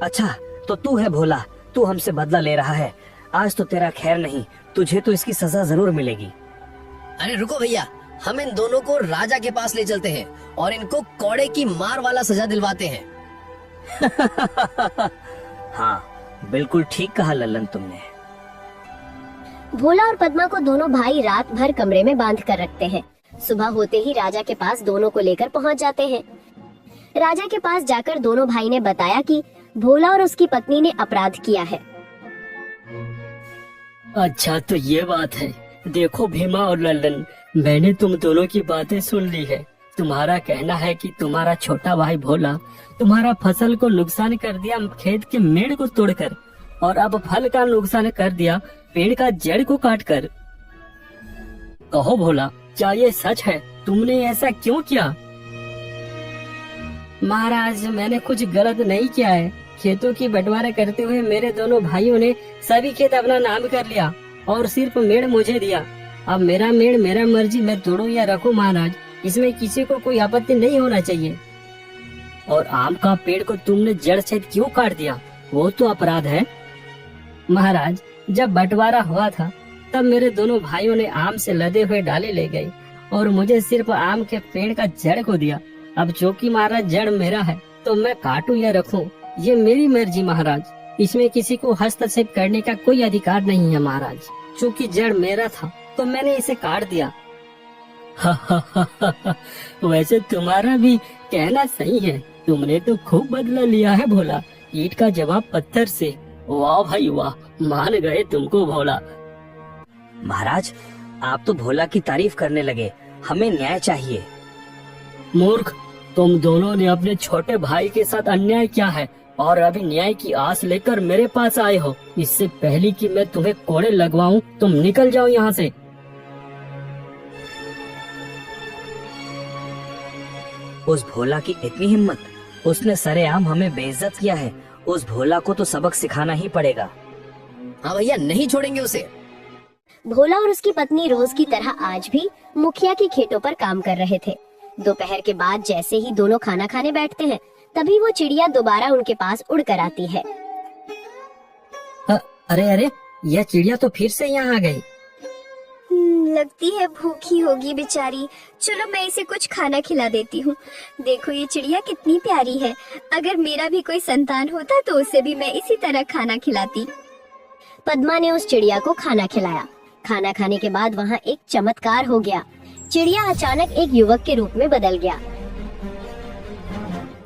अच्छा, तो तू है भोला, तू हमसे बदला ले रहा है। आज तो तेरा खैर नहीं, तुझे तो इसकी सजा जरूर मिलेगी। अरे रुको भैया, हम इन दोनों को राजा के पास ले चलते हैं और इनको कौड़े की मार वाला सजा दिलवाते हैं। हाँ, बिल्कुल ठीक कहा लल्लन तुमने। भोला और पद्मा को दोनों भाई रात भर कमरे में बांध कर रखते हैं। सुबह होते ही राजा के पास दोनों को लेकर पहुंच जाते हैं। राजा के पास जाकर दोनों भाई ने बताया कि भोला और उसकी पत्नी ने अपराध किया है। अच्छा, तो ये बात है। देखो भीमा और लल्लन, मैंने तुम दोनों की बातें सुन ली है। तुम्हारा कहना है कि तुम्हारा छोटा भाई भोला तुम्हारा फसल को नुकसान कर दिया खेत के मेड़ को तोड़कर, और अब फल का नुकसान कर दिया पेड़ का जड़ को काटकर। कहो भोला, क्या ये सच है? तुमने ऐसा क्यों किया? महाराज, मैंने कुछ गलत नहीं किया है। खेतों की बंटवारा करते हुए मेरे दोनों भाइयों ने सभी खेत अपना नाम कर लिया और सिर्फ मेड़ मुझे दिया। अब मेरा मेड़ मेरा मर्जी, मैं तोड़ूं या रखूं महाराज, इसमें किसी को कोई आपत्ति नहीं होना चाहिए। और आम का पेड़ को तुमने जड़ सहित क्यों काट दिया? वो तो अपराध है। महाराज, जब बंटवारा हुआ था तब मेरे दोनों भाइयों ने आम से लदे हुए डाले ले गए और मुझे सिर्फ आम के पेड़ का जड़ को दिया। अब चूंकि महाराज जड़ मेरा है तो मैं काटूं या रखूं, ये मेरी मर्जी महाराज। इसमें किसी को हस्तक्षेप करने का कोई अधिकार नहीं है महाराज। चूंकि जड़ मेरा था तो मैंने इसे काट दिया। वैसे तुम्हारा भी कहना सही है। तुमने तो खूब बदला लिया है भोला। ईंट का जवाब पत्थर से। वाह भाई वाह, मान गए तुमको भोला। महाराज, आप तो भोला की तारीफ करने लगे। हमें न्याय चाहिए। मूर्ख, तुम दोनों ने अपने छोटे भाई के साथ अन्याय किया है और अभी न्याय की आस लेकर मेरे पास आए हो। इससे पहले कि मैं तुम्हें कोड़े लगवाऊं, तुम निकल जाओ यहाँ से। उस भोला की इतनी हिम्मत, उसने सरेआम हमें बेइज्जत किया है। उस भोला को तो सबक सिखाना ही पड़ेगा। हाँ भैया, नहीं छोड़ेंगे उसे। भोला और उसकी पत्नी रोज की तरह आज भी मुखिया के खेतों पर काम कर रहे थे। दोपहर के बाद जैसे ही दोनों खाना खाने बैठते हैं, तभी वो चिड़िया दोबारा उनके पास उड़ कर आती है। अरे अरे, यह चिड़िया तो फिर से यहाँ आ गई। लगती है भूखी होगी बेचारी। चलो मैं इसे कुछ खाना खिला देती हूँ। देखो ये चिड़िया कितनी प्यारी है। अगर मेरा भी कोई संतान होता तो उसे भी मैं इसी तरह खाना खिलाती। पद्मा ने उस चिड़िया को खाना खिलाया। खाना खाने के बाद वहाँ एक चमत्कार हो गया। चिड़िया अचानक एक युवक के रूप में बदल गया।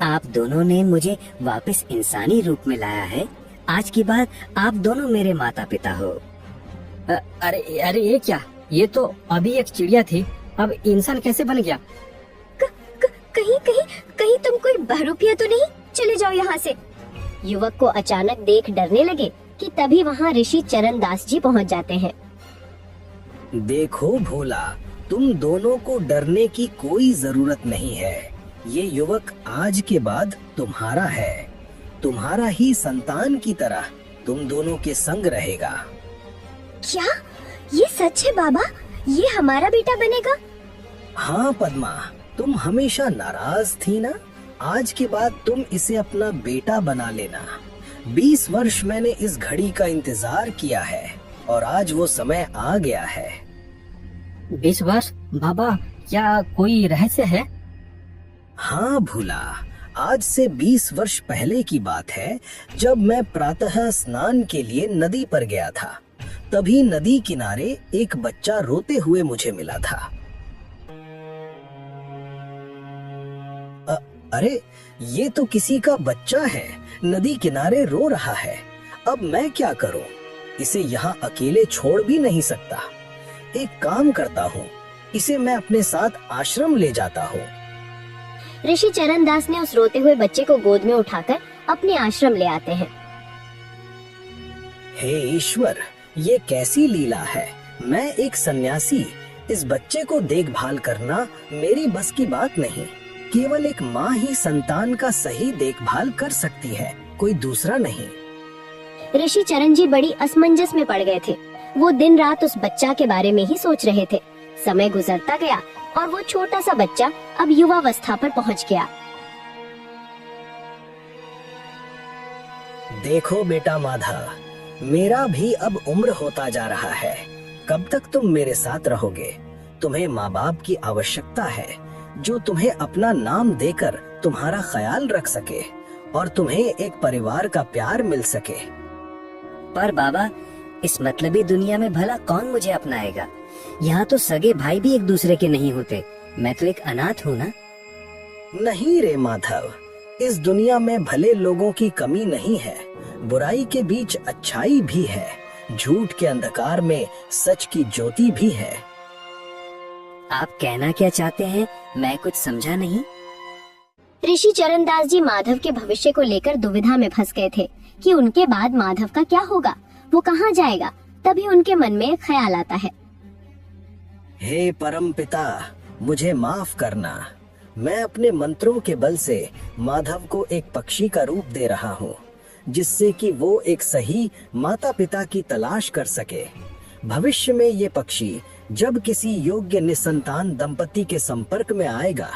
आप दोनों ने मुझे वापस इंसानी रूप में लाया है। आज के बाद आप दोनों मेरे माता पिता हो। अरे अरे, ये क्या? ये तो अभी एक चिड़िया थी, अब इंसान कैसे बन गया? कहीं तुम कोई बहरूपिया तो नहीं? चले जाओ यहाँ से। युवक को अचानक देख डरने लगे कि तभी वहाँ ऋषि चरण दास जी पहुँच जाते हैं। देखो भोला, तुम दोनों को डरने की कोई जरूरत नहीं है। ये युवक आज के बाद तुम्हारा है। तुम्हारा ही संतान की तरह तुम दोनों के संग रहेगा। क्या ये सच है बाबा? ये हमारा बेटा बनेगा? हाँ पद्मा, तुम हमेशा नाराज थी ना। आज के बाद तुम इसे अपना बेटा बना लेना। 20 वर्ष मैंने इस घड़ी का इंतजार किया है और आज वो समय आ गया है। 20 वर्ष? बाबा, क्या कोई रहस्य है? हाँ भोला, आज से 20 वर्ष पहले की बात है, जब मैं प्रातः स्नान के लिए नदी पर गया था। तभी नदी किनारे एक बच्चा रोते हुए मुझे मिला था। अरे, ये तो किसी का बच्चा है, नदी किनारे रो रहा है। अब मैं क्या करूं? इसे यहाँ अकेले छोड़ भी नहीं सकता। एक काम करता हूँ, इसे मैं अपने साथ आश्रम ले जाता हूँ। ऋषि चरण दास ने उस रोते हुए बच्चे को गोद में उठाकर अपने आश्रम ले आते हैं। हे ईश्वर, ये कैसी लीला है। मैं एक सन्यासी, इस बच्चे को देखभाल करना मेरी बस की बात नहीं। केवल एक माँ ही संतान का सही देखभाल कर सकती है, कोई दूसरा नहीं। ऋषि चरण जी बड़ी असमंजस में पड़ गए थे। वो दिन रात उस बच्चा के बारे में ही सोच रहे थे। समय गुजरता गया और वो छोटा सा बच्चा अब युवावस्था पर पहुंच गया। देखो बेटा माधव, मेरा भी अब उम्र होता जा रहा है। कब तक तुम मेरे साथ रहोगे? तुम्हें माँ बाप की आवश्यकता है जो तुम्हें अपना नाम देकर तुम्हारा ख्याल रख सके और तुम्हें एक परिवार का प्यार मिल सके। पर बाबा, इस मतलबी दुनिया में भला कौन मुझे अपनाएगा? यहाँ तो सगे भाई भी एक दूसरे के नहीं होते। मैं तो एक अनाथ हूँ ना। नहीं रे माधव, इस दुनिया में भले लोगों की कमी नहीं है, बुराई के बीच अच्छाई भी है, झूठ के अंधकार में सच की ज्योति भी है। आप कहना क्या चाहते हैं? मैं कुछ समझा नहीं। ऋषि चरणदास जी माधव के भविष्य को लेकर दुविधा में फंस गए थे कि उनके बाद माधव का क्या होगा, वो कहाँ जाएगा। तभी उनके मन में एक ख्याल आता है। हे परम पिता, मुझे माफ करना। मैं अपने मंत्रों के बल से माधव को एक पक्षी का रूप दे रहा हूँ, जिससे कि वो एक सही माता पिता की तलाश कर सके। भविष्य में ये पक्षी जब किसी योग्य निसंतान दंपति के संपर्क में आएगा,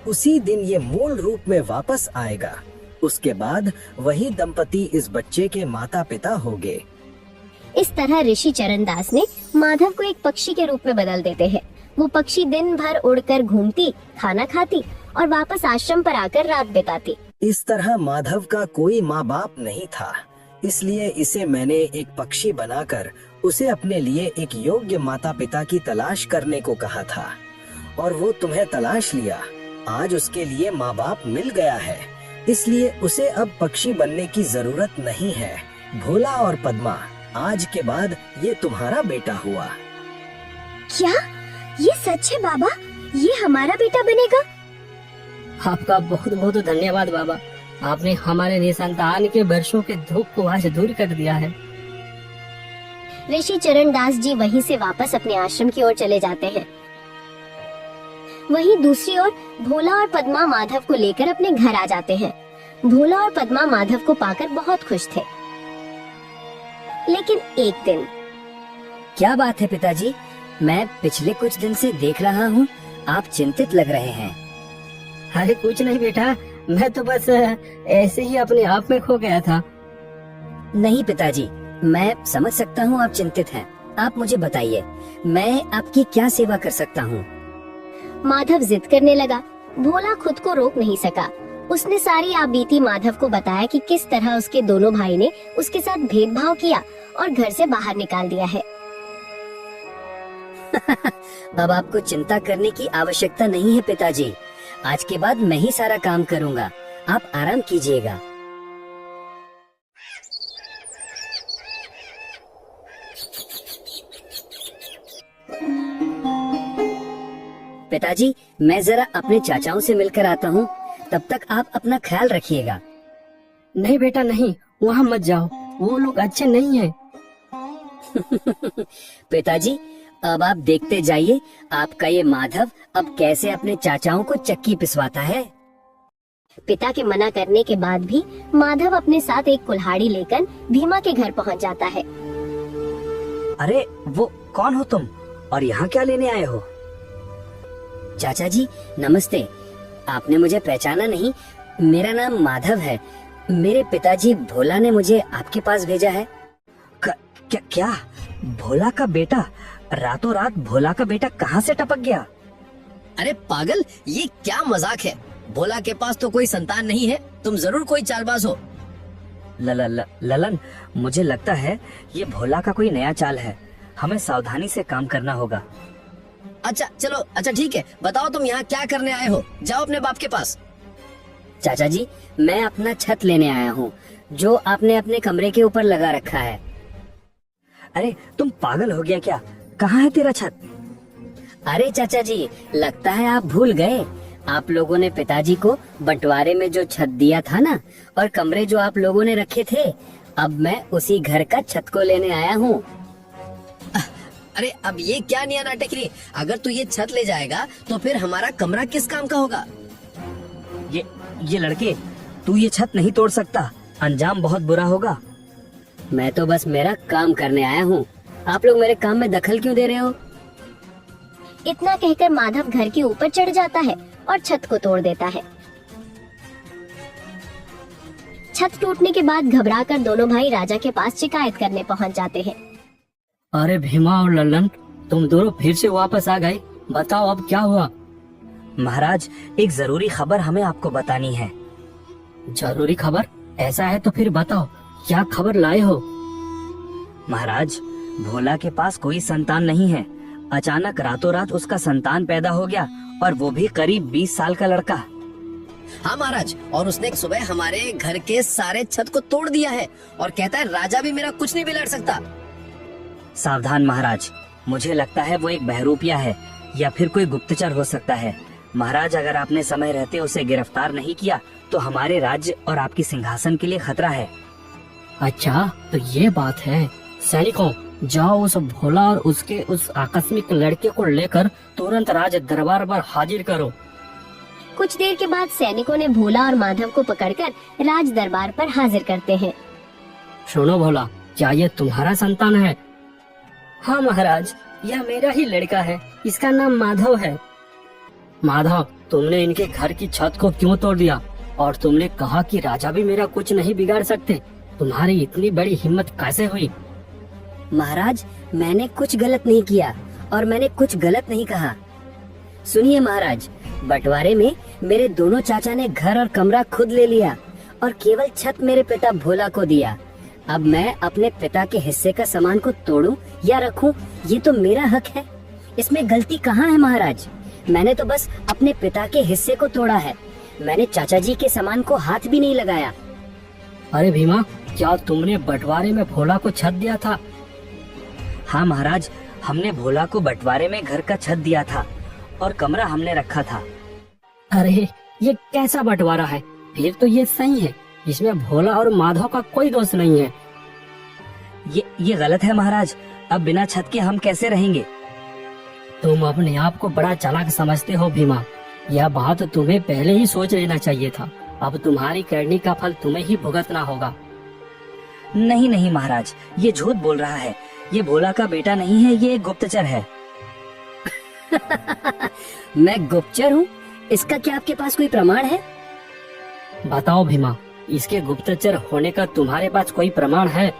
उसी दिन ये मूल रूप में वापस आएगा। उसके बाद वही दंपति इस बच्चे के माता पिता होंगे। इस तरह ऋषि चरणदास ने माधव को एक पक्षी के रूप में बदल देते हैं। वो पक्षी दिन भर उड़कर घूमती, खाना खाती और वापस आश्रम पर आकर रात बिताती। इस तरह माधव का कोई माँ बाप नहीं था, इसलिए इसे मैंने एक पक्षी बनाकर उसे अपने लिए एक योग्य माता पिता की तलाश करने को कहा था, और वो तुम्हें तलाश लिया। आज उसके लिए माँ बाप मिल गया है, इसलिए उसे अब पक्षी बनने की जरूरत नहीं है। भोला और पद्मा, आज के बाद ये तुम्हारा बेटा हुआ। क्या ये सच है बाबा? ये हमारा बेटा बनेगा? आपका बहुत बहुत धन्यवाद बाबा। आपने हमारे निसंतान के वर्षों के दुख को आज दूर कर दिया है। ऋषि चरणदास जी वहीं से वापस अपने आश्रम की ओर चले जाते हैं। वहीं दूसरी ओर भोला और पद्मा माधव को लेकर अपने घर आ जाते हैं। भोला और पद्मा माधव को पाकर बहुत खुश थे। लेकिन एक दिन, क्या बात है पिताजी? मैं पिछले कुछ दिन से देख रहा हूँ, आप चिंतित लग रहे हैं। अरे कुछ नहीं बेटा, मैं तो बस ऐसे ही अपने आप में खो गया था। नहीं पिताजी, मैं समझ सकता हूँ आप चिंतित हैं। आप मुझे बताइए, मैं आपकी क्या सेवा कर सकता हूँ? माधव जिद करने लगा। भोला खुद को रोक नहीं सका। उसने सारी आपबीती माधव को बताया कि किस तरह उसके दोनों भाई ने उसके साथ भेदभाव किया और घर से बाहर निकाल दिया है। अब आपको चिंता करने की आवश्यकता नहीं है पिताजी। आज के बाद मैं ही सारा काम करूँगा, आप आराम कीजिएगा। पिताजी, मैं जरा अपने चाचाओं से मिलकर आता हूँ, तब तक आप अपना ख्याल रखिएगा। नहीं बेटा नहीं, वहाँ मत जाओ, वो लोग अच्छे नहीं हैं। पिताजी, अब आप देखते जाइए, आपका ये माधव अब कैसे अपने चाचाओं को चक्की पिसवाता है। पिता के मना करने के बाद भी माधव अपने साथ एक कुल्हाड़ी लेकर भीमा के घर पहुंच जाता है। अरे वो कौन हो तुम और यहाँ क्या लेने आए हो? चाचा जी नमस्ते। आपने मुझे पहचाना नहीं? मेरा नाम माधव है। मेरे पिताजी भोला ने मुझे आपके पास भेजा है। क्या भोला का बेटा? रातों रात भोला का बेटा कहाँ से टपक गया? अरे पागल, ये क्या मजाक है? भोला के पास तो कोई संतान नहीं है, तुम जरूर कोई चालबाज हो। ललन, मुझे लगता है ये भोला का कोई नया चाल है। हमें सावधानी से काम करना होगा। अच्छा चलो, अच्छा ठीक है, बताओ तुम यहाँ क्या करने आए हो? जाओ अपने बाप के पास। चाचा जी, मैं अपना छत लेने आया हूँ, जो आपने अपने कमरे के ऊपर लगा रखा है। अरे तुम पागल हो गया क्या? कहाँ है तेरा छत? अरे चाचा जी, लगता है आप भूल गए। आप लोगों ने पिताजी को बंटवारे में जो छत दिया था ना, और कमरे जो आप लोगों ने रखे थे, अब मैं उसी घर का छत को लेने आया हूँ। अरे अब ये क्या नया नाटक? अगर तू ये छत ले जाएगा तो फिर हमारा कमरा किस काम का होगा? ये लड़के, तू ये छत नहीं तोड़ सकता, अंजाम बहुत बुरा होगा। मैं तो बस मेरा काम करने आया हूँ, आप लोग मेरे काम में दखल क्यों दे रहे हो? इतना कहकर माधव घर के ऊपर चढ़ जाता है और छत को तोड़ देता है। छत टूटने के बाद घबराकर दोनों भाई राजा के पास शिकायत करने पहुंच जाते हैं। अरे भीमा और लल्लन, तुम दोनों फिर से वापस आ गए। बताओ अब क्या हुआ? महाराज, एक जरूरी खबर हमें आपको बतानी है। जरूरी खबर? ऐसा है तो फिर बताओ, क्या खबर लाए हो? महाराज, भोला के पास कोई संतान नहीं है। अचानक रातों रात उसका संतान पैदा हो गया, और वो भी करीब 20 साल का लड़का। हाँ महाराज, और उसने एक सुबह हमारे घर के सारे छत को तोड़ दिया है और कहता है राजा भी मेरा कुछ नहीं बिगाड़ सकता। सावधान महाराज, मुझे लगता है वो एक बहरूपिया है या फिर कोई गुप्तचर हो सकता है। महाराज, अगर आपने समय रहते उसे गिरफ्तार नहीं किया तो हमारे राज्य और आपकी सिंहासन के लिए खतरा है। अच्छा, तो ये बात है। सैनिकों, जाओ उस भोला और उसके उस आकस्मिक लड़के को लेकर तुरंत राज दरबार पर हाजिर करो। कुछ देर के बाद सैनिकों ने भोला और माधव को पकड़कर राज दरबार पर हाजिर करते हैं। सुनो भोला, क्या ये तुम्हारा संतान है? हाँ महाराज, यह मेरा ही लड़का है। इसका नाम माधव है। माधव, तुमने इनके घर की छत को क्यों तोड़ दिया? और तुमने कहा कि राजा भी मेरा कुछ नहीं बिगाड़ सकते। तुम्हारी इतनी बड़ी हिम्मत कैसे हुई? महाराज, मैंने कुछ गलत नहीं किया और मैंने कुछ गलत नहीं कहा। सुनिए महाराज, बंटवारे में मेरे दोनों चाचा ने घर और कमरा खुद ले लिया और केवल छत मेरे पिता भोला को दिया। अब मैं अपने पिता के हिस्से का सामान को तोड़ूं या रखूं, ये तो मेरा हक है। इसमें गलती कहाँ है महाराज? मैंने तो बस अपने पिता के हिस्से को तोड़ा है। मैंने चाचा जी के सामान को हाथ भी नहीं लगाया। अरे भीमा, क्या तुमने बंटवारे में भोला को छत दिया था? हाँ महाराज, हमने भोला को बंटवारे में घर का छत दिया था और कमरा हमने रखा था। अरे, ये कैसा बंटवारा है? फिर तो ये सही है। इसमें भोला और माधव का कोई दोष नहीं है। ये गलत है महाराज। अब बिना छत के हम कैसे रहेंगे? तुम अपने आप को बड़ा चालाक समझते हो भीमा। यह बात तुम्हें पहले ही सोच लेना चाहिए था। अब तुम्हारी करनी का फल तुम्हें ही भुगतना होगा। नहीं नहीं महाराज, ये झूठ बोल रहा है। ये भोला का बेटा नहीं है, ये एक गुप्तचर है। मैं गुप्तचर हूँ? इसका क्या आपके पास कोई प्रमाण है? बताओ भीमा, इसके गुप्तचर होने का तुम्हारे पास कोई प्रमाण है?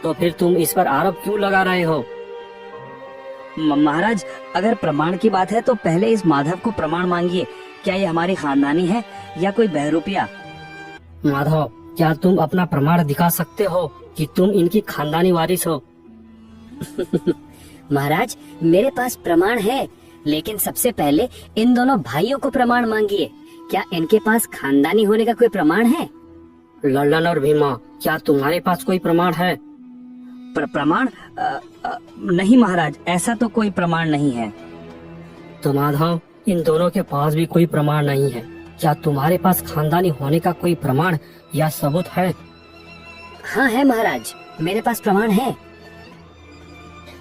तो फिर तुम इस पर आरोप क्यों लगा रहे हो? महाराज, अगर प्रमाण की बात है तो पहले इस माधव को प्रमाण मांगिए। क्या ये हमारी खानदानी है या कोई बहरूपिया? माधव, क्या तुम अपना प्रमाण दिखा सकते हो कि तुम इनकी खानदानी वारिस हो? महाराज, मेरे पास प्रमाण है, लेकिन सबसे पहले इन दोनों भाइयों को प्रमाण मांगिए। क्या इनके पास खानदानी होने का कोई प्रमाण है? लल्लन और भीमा, क्या तुम्हारे पास कोई प्रमाण है? प्रमाण? नहीं महाराज, ऐसा तो कोई प्रमाण नहीं है। तो माधव, इन दोनों के पास भी कोई प्रमाण नहीं है। क्या तुम्हारे पास खानदानी होने का कोई प्रमाण या सबूत है? हाँ है महाराज, मेरे पास प्रमाण है।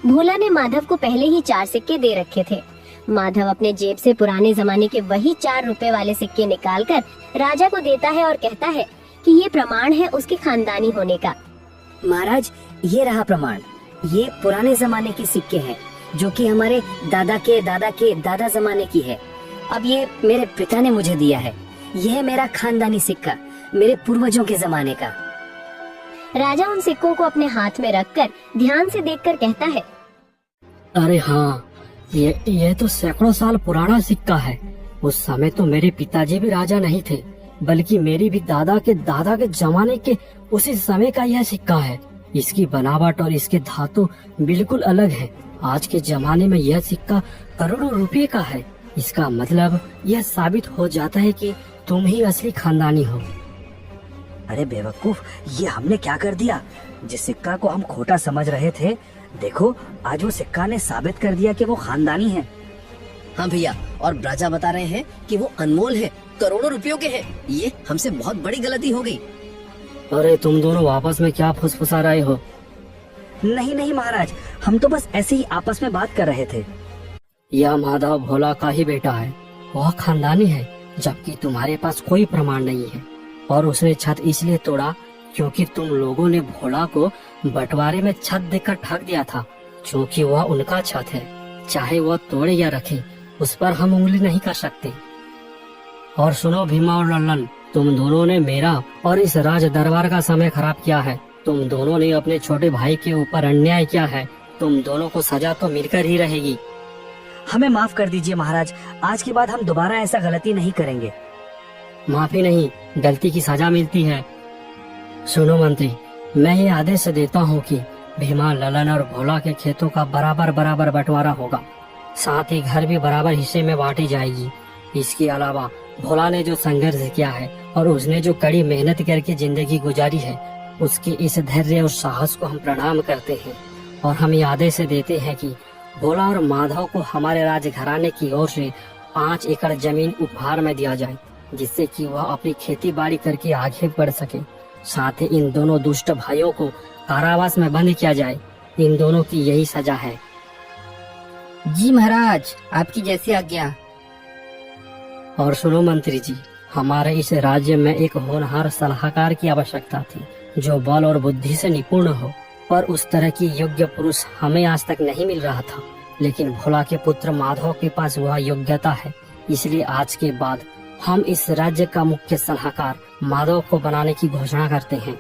भोला ने माधव को पहले ही 4 सिक्के दे रखे थे। माधव अपने जेब से पुराने जमाने के वही 4 रुपए वाले सिक्के निकालकर राजा को देता है और कहता है कि ये प्रमाण है उसकी खानदानी होने का। महाराज, ये रहा प्रमाण। ये पुराने जमाने के सिक्के हैं, जो कि हमारे दादा के दादा जमाने की है। अब ये मेरे पिता ने मुझे दिया है। यह है मेरा खानदानी सिक्का, मेरे पूर्वजों के जमाने का। राजा उन सिक्कों को अपने हाथ में रखकर ध्यान से देखकर कहता है, अरे हाँ, ये तो सैकड़ों साल पुराना सिक्का है। उस समय तो मेरे पिताजी भी राजा नहीं थे, बल्कि मेरी भी दादा के जमाने के उसी समय का यह सिक्का है। इसकी बनावट और इसके धातु बिल्कुल अलग है। आज के जमाने में यह सिक्का करोड़ों रुपए का है। इसका मतलब यह साबित हो जाता है कि तुम ही असली खानदानी हो। अरे बेवकूफ, ये हमने क्या कर दिया? जिस सिक्का को हम खोटा समझ रहे थे, देखो आज वो सिक्का ने साबित कर दिया कि वो खानदानी है। हाँ भैया, और राजा बता रहे हैं कि वो अनमोल है, करोड़ों रुपयों के हैं। ये हमसे बहुत बड़ी गलती हो गई। अरे तुम दोनों आपस में क्या फुसफुसा रहे हो? नहीं नहीं महाराज, हम तो बस ऐसे ही आपस में बात कर रहे थे। यह माधव भोला का ही बेटा है। वह खानदानी है, जबकि तुम्हारे पास कोई प्रमाण नहीं है। और उसने छत इसलिए तोड़ा क्योंकि तुम लोगों ने भोला को बंटवारे में छत देकर ठग दिया था। क्योंकि वह उनका छत है, चाहे वह तोड़े या रखे, उस पर हम उंगली नहीं कर सकते। और सुनो भीमा और लल्लन, तुम दोनों ने मेरा और इस राज दरबार का समय खराब किया है। तुम दोनों ने अपने छोटे भाई के ऊपर अन्याय किया है। तुम दोनों को सजा तो मिलकर ही रहेगी। हमें माफ कर दीजिए महाराज, आज के बाद हम दोबारा ऐसा गलती नहीं करेंगे। माफी नहीं, गलती की सजा मिलती है। सुनो मंत्री, मैं ये आदेश देता हूँ कि भीमा, ललन और भोला के खेतों का बराबर बराबर बंटवारा होगा। साथ ही घर भी बराबर हिस्से में बांटी जाएगी। इसके अलावा भोला ने जो संघर्ष किया है और उसने जो कड़ी मेहनत करके जिंदगी गुजारी है, उसके इस धैर्य और साहस को हम प्रणाम करते हैं। और हम ये आदेश देते हैं कि भोला और माधव को हमारे राजघराने की ओर से 5 एकड़ जमीन उपहार में दिया जाए, जिससे कि वह अपनी खेती बाड़ी करके आगे बढ़ सके। साथ ही इन दोनों दुष्ट भाइयों को कारावास में बंद किया जाए। इन दोनों की यही सजा है। जी महाराज, आपकी जैसी आज्ञा। और सुनो मंत्री जी, हमारे इस राज्य में एक होनहार सलाहकार की आवश्यकता थी, जो बल और बुद्धि से निपुण हो। पर उस तरह की योग्य पुरुष हमें आज तक नहीं मिल रहा था। लेकिन भोला के पुत्र माधव के पास वह योग्यता है। इसलिए आज के बाद हम इस राज्य का मुख्य सलाहकार माधव को बनाने की घोषणा करते हैं।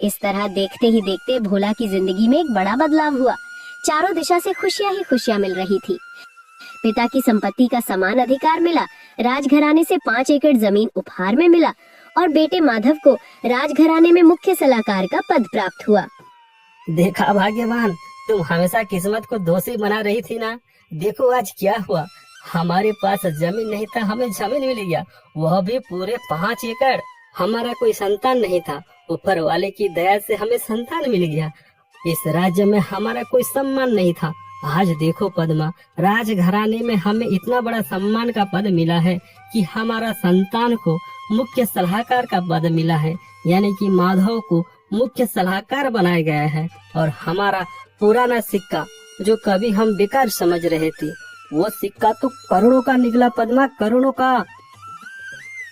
इस तरह देखते ही देखते भोला की जिंदगी में एक बड़ा बदलाव हुआ। चारों दिशा से खुशियां ही खुशियां मिल रही थी। पिता की संपत्ति का समान अधिकार मिला, राजघराने से 5 एकड़ जमीन उपहार में मिला और बेटे माधव को राजघराने में मुख्य सलाहकार का पद प्राप्त हुआ। देखा भाग्यवान, तुम हमेशा किस्मत को दोषी बना रही थी ना। देखो आज क्या हुआ। हमारे पास जमीन नहीं था, हमें जमीन मिल गया, वह भी पूरे 5 एकड़। हमारा कोई संतान नहीं था, ऊपर वाले की दया से हमें संतान मिल गया। इस राज्य में हमारा कोई सम्मान नहीं था। आज देखो पद्मा, राजघराने में हमें इतना बड़ा सम्मान का पद मिला है कि हमारा संतान को मुख्य सलाहकार का पद मिला है, यानी कि माधव को मुख्य सलाहकार बनाया गया है। और हमारा पुराना सिक्का जो कभी हम बेकार समझ रहे थे, वो सिक्का तो करोड़ों का निकला पद्मा, करोड़ों का।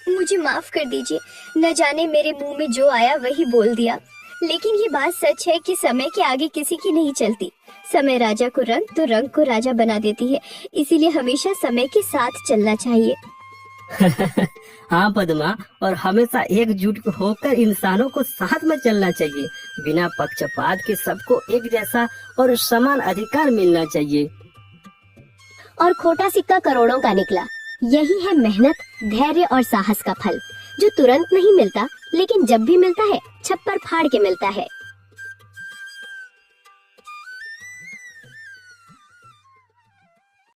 मुझे माफ कर दीजिए, न जाने मेरे मुंह में जो आया वही बोल दिया। लेकिन ये बात सच है कि समय के आगे किसी की नहीं चलती। समय राजा को रंग तो रंग को राजा बना देती है। इसीलिए हमेशा समय के साथ चलना चाहिए। हाँ पद्मा, और हमेशा एकजुट होकर इंसानों को साथ में चलना चाहिए। बिना पक्षपात के सबको एक जैसा और समान अधिकार मिलना चाहिए। और खोटा सिक्का करोड़ों का निकला। यही है मेहनत, धैर्य और साहस का फल, जो तुरंत नहीं मिलता, लेकिन जब भी मिलता है छप्पर फाड़ के मिलता है।